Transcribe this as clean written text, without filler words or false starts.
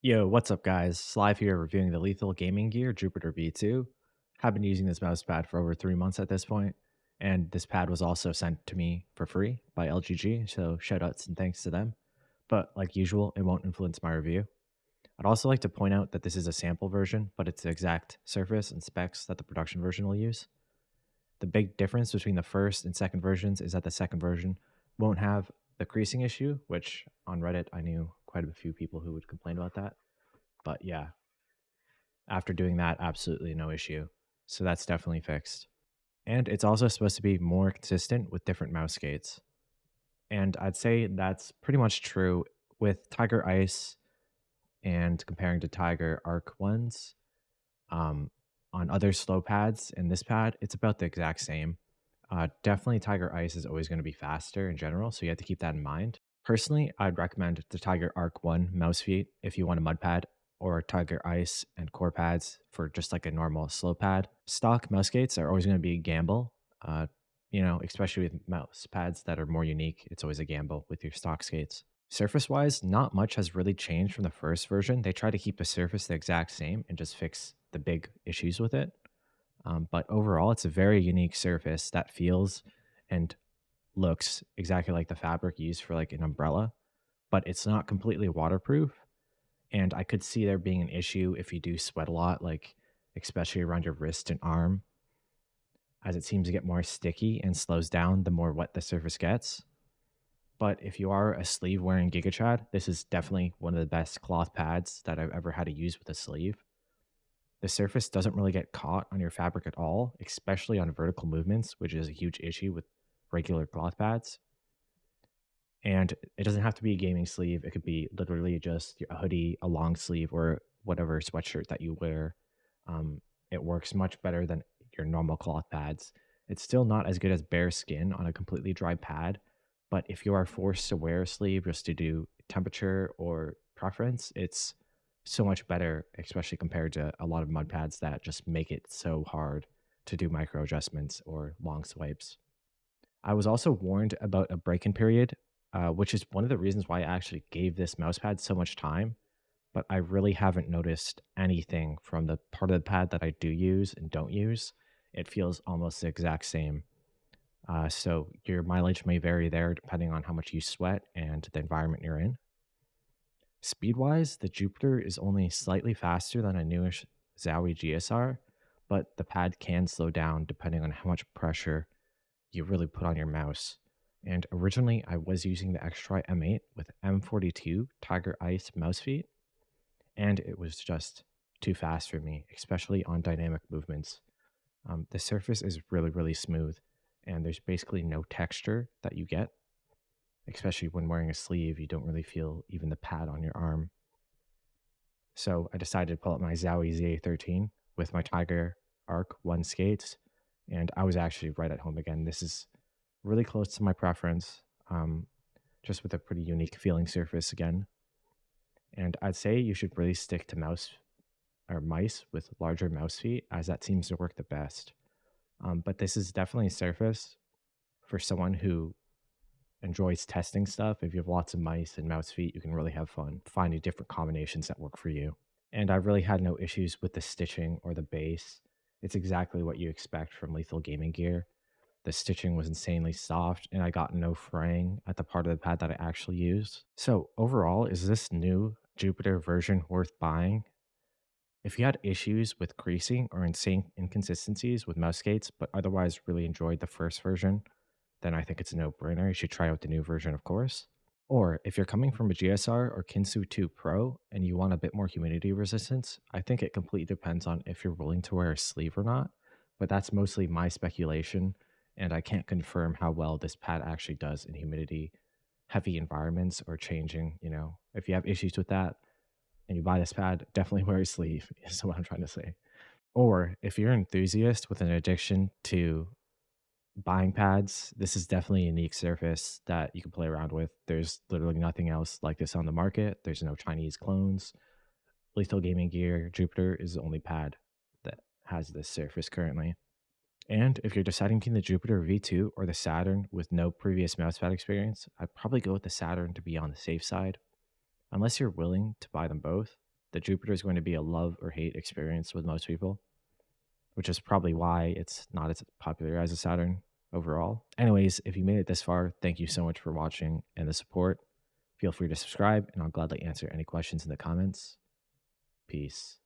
Yo, what's up, guys? Slive here reviewing the Lethal Gaming Gear Jupiter V2. Have been using this mouse pad for over 3 months at this point, and this pad was also sent to me for free by LGG, so shoutouts and thanks to them. But like usual, it won't influence my review. I'd also like to point out that this is a sample version, but it's the exact surface and specs that the production version will use. The big difference between the first and second versions is that the second version won't have the creasing issue, which on Reddit I knew quite a few people who would complain about that. But yeah, after doing that, absolutely no issue. So that's definitely fixed. And it's also supposed to be more consistent with different mouse skates. And I'd say that's pretty much true with Tiger Ice and comparing to Tiger Arc ones. Um, on other slow pads in this pad, it's about the exact same. Definitely Tiger Ice is always going to be faster in general, so you have to keep that in mind. Personally, I'd recommend the Tiger Arc 1 mouse feet if you want a mud pad, or Tiger Ice and core pads for just like a normal slow pad. Stock mouse skates are always going to be a gamble. Especially with mouse pads that are more unique, it's always a gamble with your stock skates. Surface wise, not much has really changed from the first version. They try to keep the surface the exact same and just fix the big issues with it. But overall, it's a very unique surface that feels and looks exactly like the fabric used for like an umbrella, but it's not completely waterproof. And I could see there being an issue if you do sweat a lot, like especially around your wrist and arm, as it seems to get more sticky and slows down the more wet the surface gets. But if you are a sleeve wearing gigachad, this is definitely one of the best cloth pads that I've ever had to use with a sleeve. The surface doesn't really get caught on your fabric at all, especially on vertical movements, which is a huge issue with regular cloth pads. And it doesn't have to be a gaming sleeve. It could be literally just a hoodie, a long sleeve, or whatever sweatshirt that you wear. It works much better than your normal cloth pads. It's still not as good as bare skin on a completely dry pad, but if you are forced to wear a sleeve just to do temperature or preference, it's so much better, especially compared to a lot of mud pads that just make it so hard to do micro adjustments or long swipes. I was also warned about a break-in period, which is one of the reasons why I actually gave this mousepad so much time. But I really haven't noticed anything from the part of the pad that I do use and don't use. It feels almost the exact same. So your mileage may vary there depending on how much you sweat and the environment you're in. Speed wise, the Jupiter is only slightly faster than a newish Zowie GSR, but the pad can slow down depending on how much pressure you really put on your mouse. And originally, I was using the X-Try M8 with M42 Tiger Ice mouse feet, and it was just too fast for me, especially on dynamic movements. The surface is really, really smooth, and there's basically no texture that you get, especially when wearing a sleeve. You don't really feel even the pad on your arm. So I decided to pull up my Zowie ZA13 with my Tiger Arc 1 skates, and I was actually right at home again. This is really close to my preference, just with a pretty unique feeling surface again. And I'd say you should really stick to mouse or mice with larger mouse feet, as that seems to work the best. But this is definitely a surface for someone who enjoys testing stuff. If you have lots of mice and mouse feet, you can really have fun finding different combinations that work for you. And I've really had no issues with the stitching or the base. It's exactly what you expect from lethal gaming gear. The stitching was insanely soft, and I got no fraying at the part of the pad that I actually used. So, overall, is this new Jupiter version worth buying? If you had issues with creasing or insane inconsistencies with mouse skates, but otherwise really enjoyed the first version, then I think it's a no brainer. You should try out the new version, of course. Or if you're coming from a GSR or Kinsu 2 Pro and you want a bit more humidity resistance, I think it completely depends on if you're willing to wear a sleeve or not. But that's mostly my speculation, and I can't confirm how well this pad actually does in humidity heavy environments or changing. If you have issues with that and you buy this pad, definitely wear a sleeve, is what I'm trying to say. Or if you're an enthusiast with an addiction to buying pads, this is definitely a unique surface that you can play around with. There's literally nothing else like this on the market. There's no Chinese clones. Lethal Gaming Gear Jupiter is the only pad that has this surface currently. And if you're deciding between the Jupiter V2 or the Saturn with no previous mousepad experience, I'd probably go with the Saturn to be on the safe side, unless you're willing to buy them both. the Jupiter is going to be a love or hate experience with most people, which is probably why it's not as popular as a Saturn overall. Anyways, if you made it this far, thank you so much for watching and the support. Feel free to subscribe, and I'll gladly answer any questions in the comments. Peace.